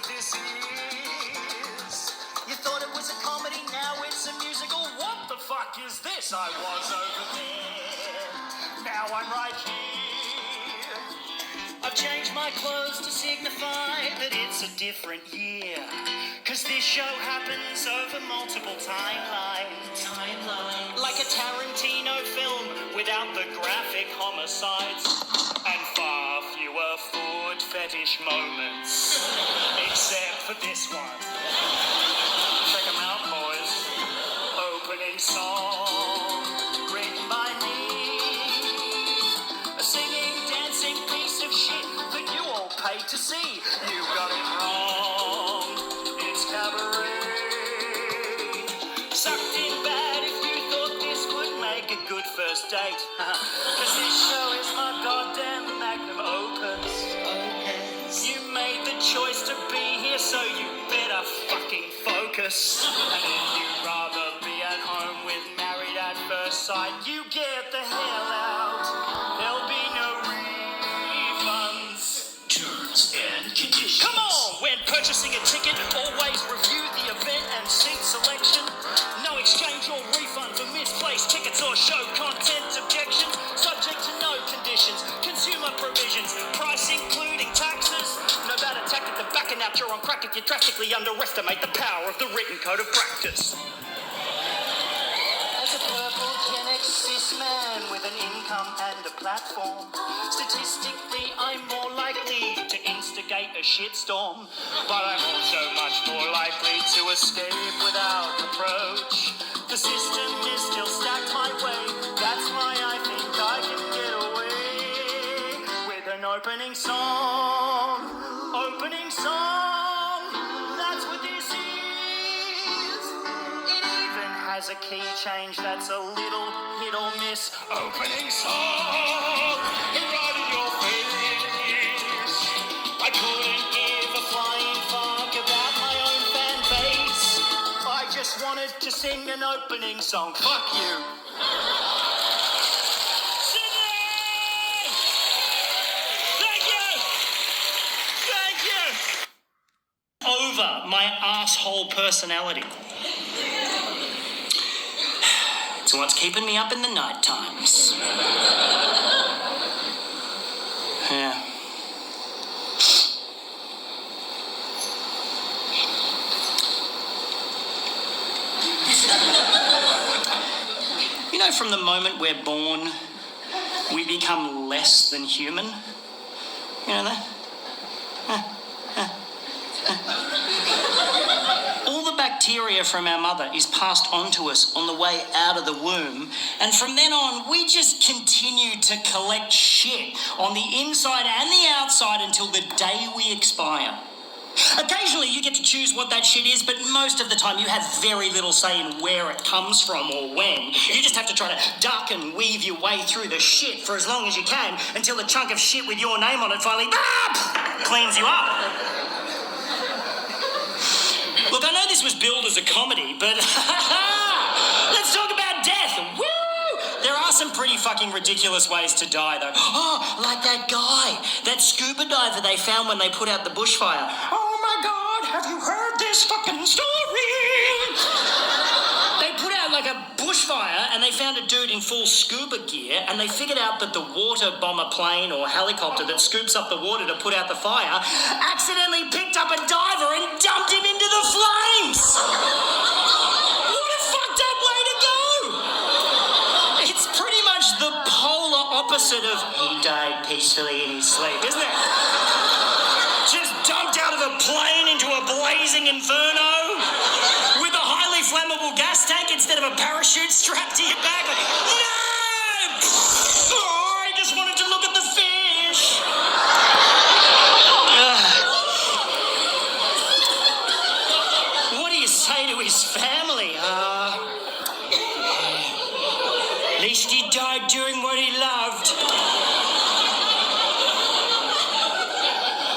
what this is. You thought it was a comedy, now it's a musical. What the fuck is this? I was over there, now I'm right here. I've changed my clothes to signify that it's a different year, 'cause this show happens over multiple timelines. Like a Tarantino film without the graphic homicides and far fewer foot fetish moments. Except for this one. Check 'em out, boys. Opening song, written by me. A singing, dancing piece of shit that you all paid to see. You got it wrong. It's cabaret. Sucked in bad if you thought this would make a good first date. 'Cause this show is my goddamn magnum opus. You made the choice to be here, so you better fucking focus. And if you'd rather be at home with Married at First Sight, you get the hell out. There'll be no refunds. Terms and conditions. Come on! When purchasing a ticket, always review the event and seat selection. No exchange or refund for misplaced tickets or show content objection. Subject to no conditions. Consumer provisions. Price including taxes. No bad attack at the back and out you're on crack if you drastically underestimate the power of the written code of practice. As a purple Gen X cis man with an income and a platform, statistically I'm more likely to instigate a shitstorm, but I'm also much more likely to escape without reproach. The system is still stacked my way, that's why I think I can get away with an opening song. Opening song, that's what this is. It even has a key change that's a little hit or miss. Opening song, right in your face. I couldn't give a flying fuck about my own fan base. I just wanted to sing an opening song. Fuck you. Over my asshole personality. It's what's keeping me up in the night times. Yeah. You know, from the moment we're born, we become less than human. You know that? All the bacteria from our mother is passed on to us on the way out of the womb, and from then on we just continue to collect shit on the inside and the outside until the day we expire. Occasionally you get to choose what that shit is, but most of the time you have very little say in where it comes from or when. You just have to try to duck and weave your way through the shit for as long as you can until a chunk of shit with your name on it finally cleans you up. Look, I know this was billed as a comedy, but let's talk about death. Woo! There are some pretty fucking ridiculous ways to die, though. Oh, like that guy, that scuba diver they found when they put out the bushfire. Oh my God, have you heard this fucking story? They put out like a bushfire and they found a dude in full scuba gear and they figured out that the water bomber plane or helicopter that scoops up the water to put out the fire accidentally picked up a diver and dumped him into the flames. What a fucked up way to go. It's pretty much the polar opposite of he died peacefully in his sleep, isn't it? Just dumped out of a plane into a blazing inferno with a highly flammable gas tank instead of a parachute strapped to your back. Like, no! Oh, I just wanted to look at the fish. What do you say to his family? At least he died doing what he loved.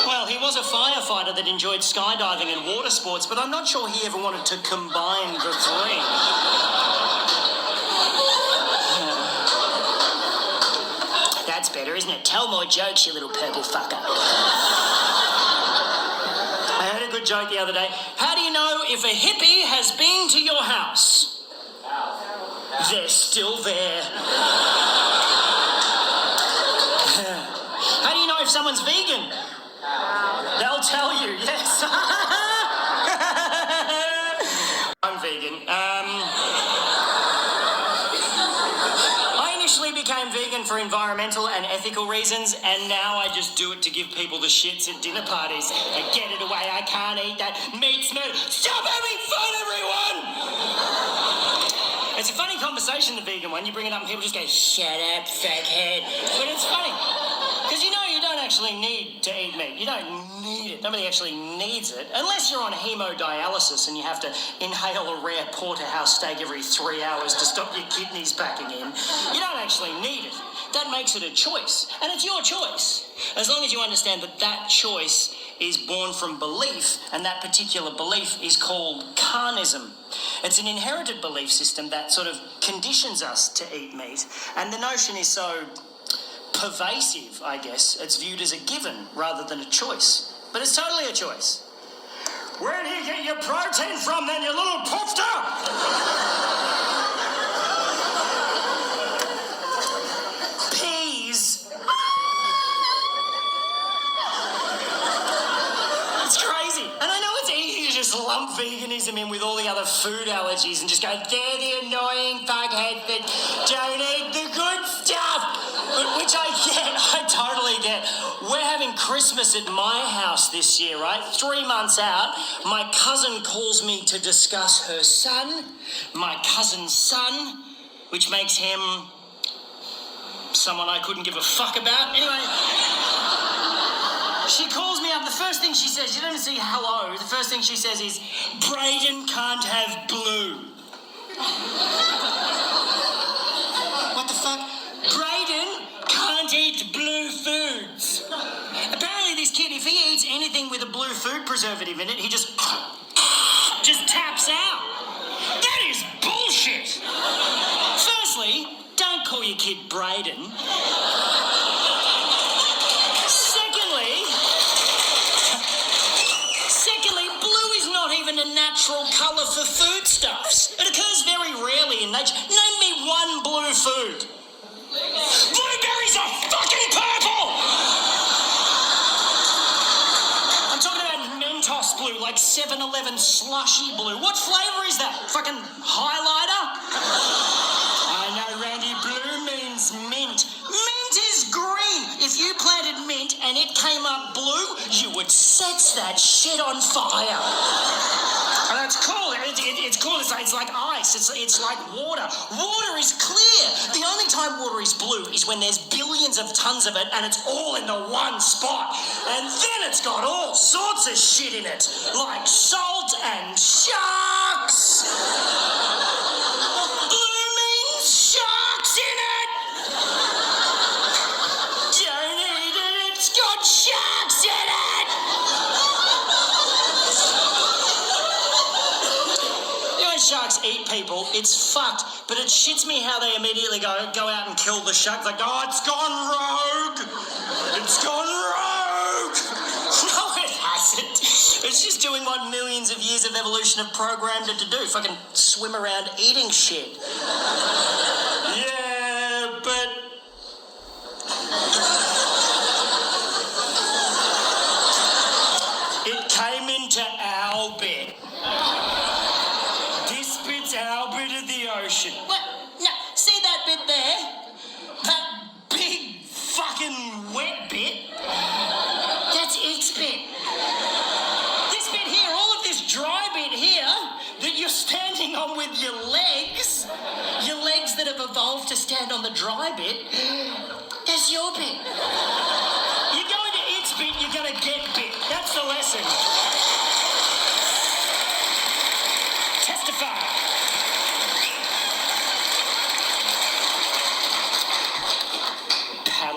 Well, he was a firefighter that enjoyed skydiving and water sports, but I'm not sure he ever wanted to combine the three. That's better, isn't it? Tell more jokes, you little purple fucker. I heard a good joke the other day. How do you know if a hippie has been to your house? They're still there. How do you know if someone's vegan? They'll tell you, yes. I'm vegan. I initially became vegan for environmental and ethical reasons, and now I just do it to give people the shits at dinner parties. Like, get it away, I can't eat that. Meat's murder. Stop having fun, everyone! It's a funny conversation, the vegan one. You bring it up and people just go, shut up, fuckhead. But it's funny. Because you don't actually need to eat meat. You don't need it. Nobody actually needs it. Unless you're on hemodialysis and you have to inhale a rare porterhouse steak every 3 hours to stop your kidneys backing in. You don't actually need it. That makes it a choice. And it's your choice. As long as you understand that that choice is born from belief, and that particular belief is called carnism. It's an inherited belief system that sort of conditions us to eat meat. And the notion is so pervasive, I guess, it's viewed as a given rather than a choice. But it's totally a choice. Where do you get your protein from then, you little poofter? Peas. It's crazy. And I know it's easy to just lump veganism in with all the other food allergies and just go, they're the annoying fuckheads that don't eat the good stuff. Which I totally get. We're having Christmas at my house this year, right? 3 months out, my cousin calls me to discuss her son, my cousin's son, which makes him someone I couldn't give a fuck about. Anyway, she calls me up. The first thing she says, you don't even see hello. The first thing she says is, Brayden can't have blue. What the fuck? Brayden can't eat blue foods. Apparently this kid, if he eats anything with a blue food preservative in it, he just taps out. That is bullshit. Firstly, don't call your kid Brayden. Secondly, blue is not even a natural colour for foodstuffs. It occurs very rarely in nature. Name me one blue food. Blueberries are fucking purple! I'm talking about Mentos blue, like 7-Eleven slushy blue. What flavour is that? Fucking highlighter? I know, Randy, blue means mint. Mint is green. If you planted mint and it came up blue, you would set that shit on fire. And it's cool. It's cool. It's like ice. It's like water. Water is clear. The only time water is blue is when there's billions of tons of it and it's all in the one spot. And then it's got all sorts of shit in it, like salt and sharks. Blue means sharks in it. Don't eat it. It's got sharks in it. Sharks eat people, it's fucked, but it shits me how they immediately go out and kill the shark. Like, oh, it's gone rogue! It's gone rogue! No, it hasn't. It's just doing what millions of years of evolution have programmed it to do. Fucking swim around eating shit. Yeah, but... it came into our bed. Our bit of the ocean. What? No, see that bit there? That big fucking wet bit? That's its bit. This bit here, all of this dry bit here that you're standing on with your legs that have evolved to stand on the dry bit, that's your bit. You go into its bit, you're gonna get bit. That's the lesson. Testify.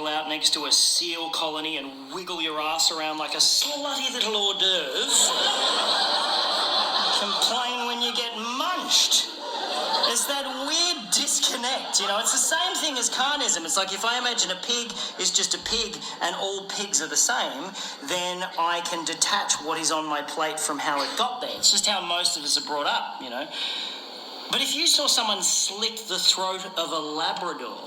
Out next to a seal colony and wiggle your ass around like a slutty little hors d'oeuvre. Complain when you get munched. There's that weird disconnect, you know? It's the same thing as carnism. It's like if I imagine a pig is just a pig and all pigs are the same, then I can detach what is on my plate from how it got there. It's just how most of us are brought up, you know? But if you saw someone slit the throat of a Labrador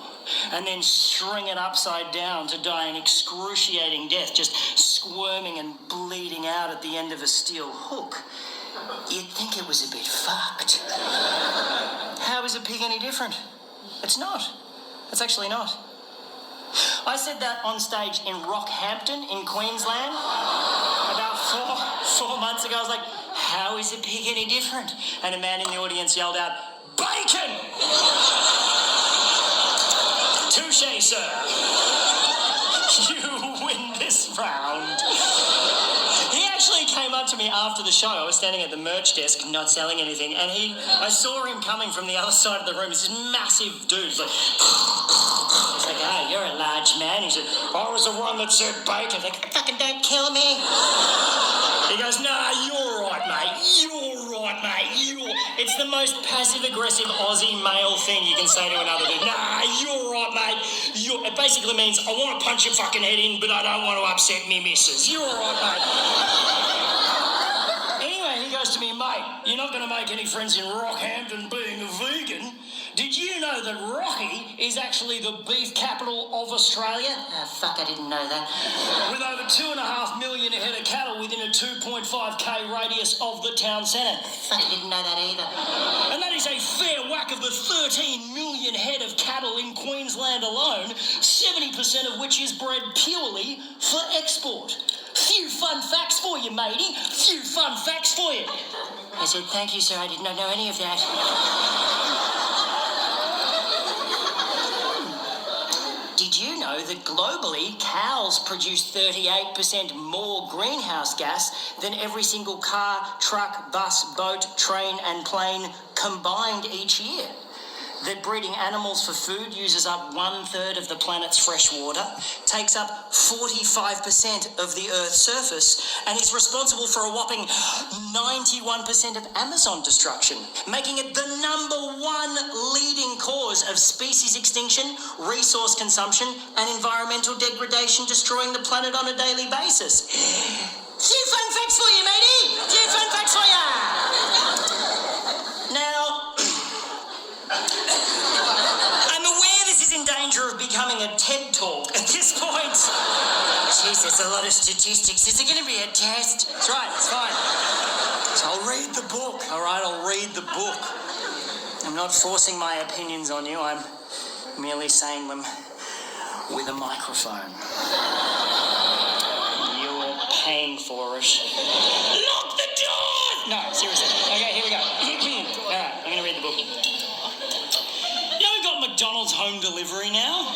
and then string it upside down to die an excruciating death, just squirming and bleeding out at the end of a steel hook, you'd think it was a bit fucked. How is a pig any different? It's not. It's actually not. I said that on stage in Rockhampton in Queensland about four months ago. I was like, how is a pig any different? And a man in the audience yelled out, bacon! Touché, sir. You win this round. He actually came up to me after the show. I was standing at the merch desk, not selling anything, and I saw him coming from the other side of the room. He's this massive dude. He's like, oh, you're a large man. He said, I was the one that said bacon. I was like, fucking don't kill me. He goes, nah, you're right, mate. You're right, mate. It's the most passive-aggressive Aussie male thing you can say to another dude. Nah, you're right, mate. It basically means I want to punch your fucking head in, but I don't want to upset me missus. You're right, mate. Anyway, he goes to me, mate, you're not going to make any friends in Rockhampton being a vegan. Did you know that Rocky is actually the beef capital of Australia? Oh, fuck, I didn't know that. With over 2.5 million head of cattle within a 2.5k radius of the town centre. Fuck, I didn't know that either. And that is a fair whack of the 13 million head of cattle in Queensland alone, 70% of which is bred purely for export. Few fun facts for you, matey. Few fun facts for you. I said, thank you, sir. I did not know any of that. Did you know that globally, cows produce 38% more greenhouse gas than every single car, truck, bus, boat, train and plane combined each year? That breeding animals for food uses up 1/3 of the planet's fresh water, takes up 45% of the Earth's surface, and is responsible for a whopping 91% of Amazon destruction, making it the #1 leading cause of species extinction, resource consumption, and environmental degradation, destroying the planet on a daily basis. Few fun facts for you, matey! Few fun facts for ya! Now, I'm aware this is in danger of becoming a TED Talk at this point. Jeez, there's a lot of statistics. Is it going to be a test? That's right, it's fine. So I'll read the book, all right? I'll read the book. I'm not forcing my opinions on you. I'm merely saying them with a microphone. You're paying for it. Lock the door! No, seriously. Okay, here we go. All right, I'm going to read the book. McDonald's home delivery now.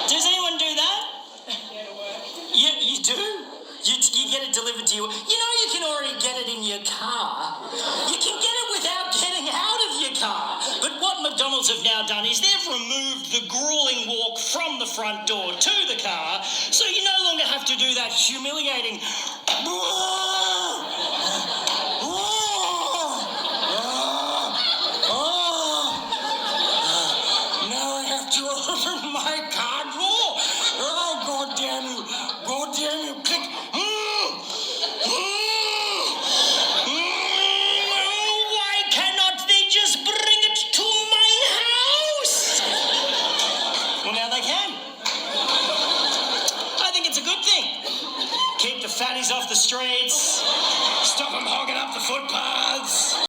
Does anyone do that? Yeah, you do? You get it delivered to you. You know you can already get it in your car. You can get it without getting out of your car. But what McDonald's have now done is they've removed the grueling walk from the front door to the car, so you no longer have to do that humiliating my car door. Oh, God damn you. God damn you. Click. Why cannot they just bring it to my house? Well, now they can. I think it's a good thing. Keep the fatties off the streets. Stop them hogging up the footpath.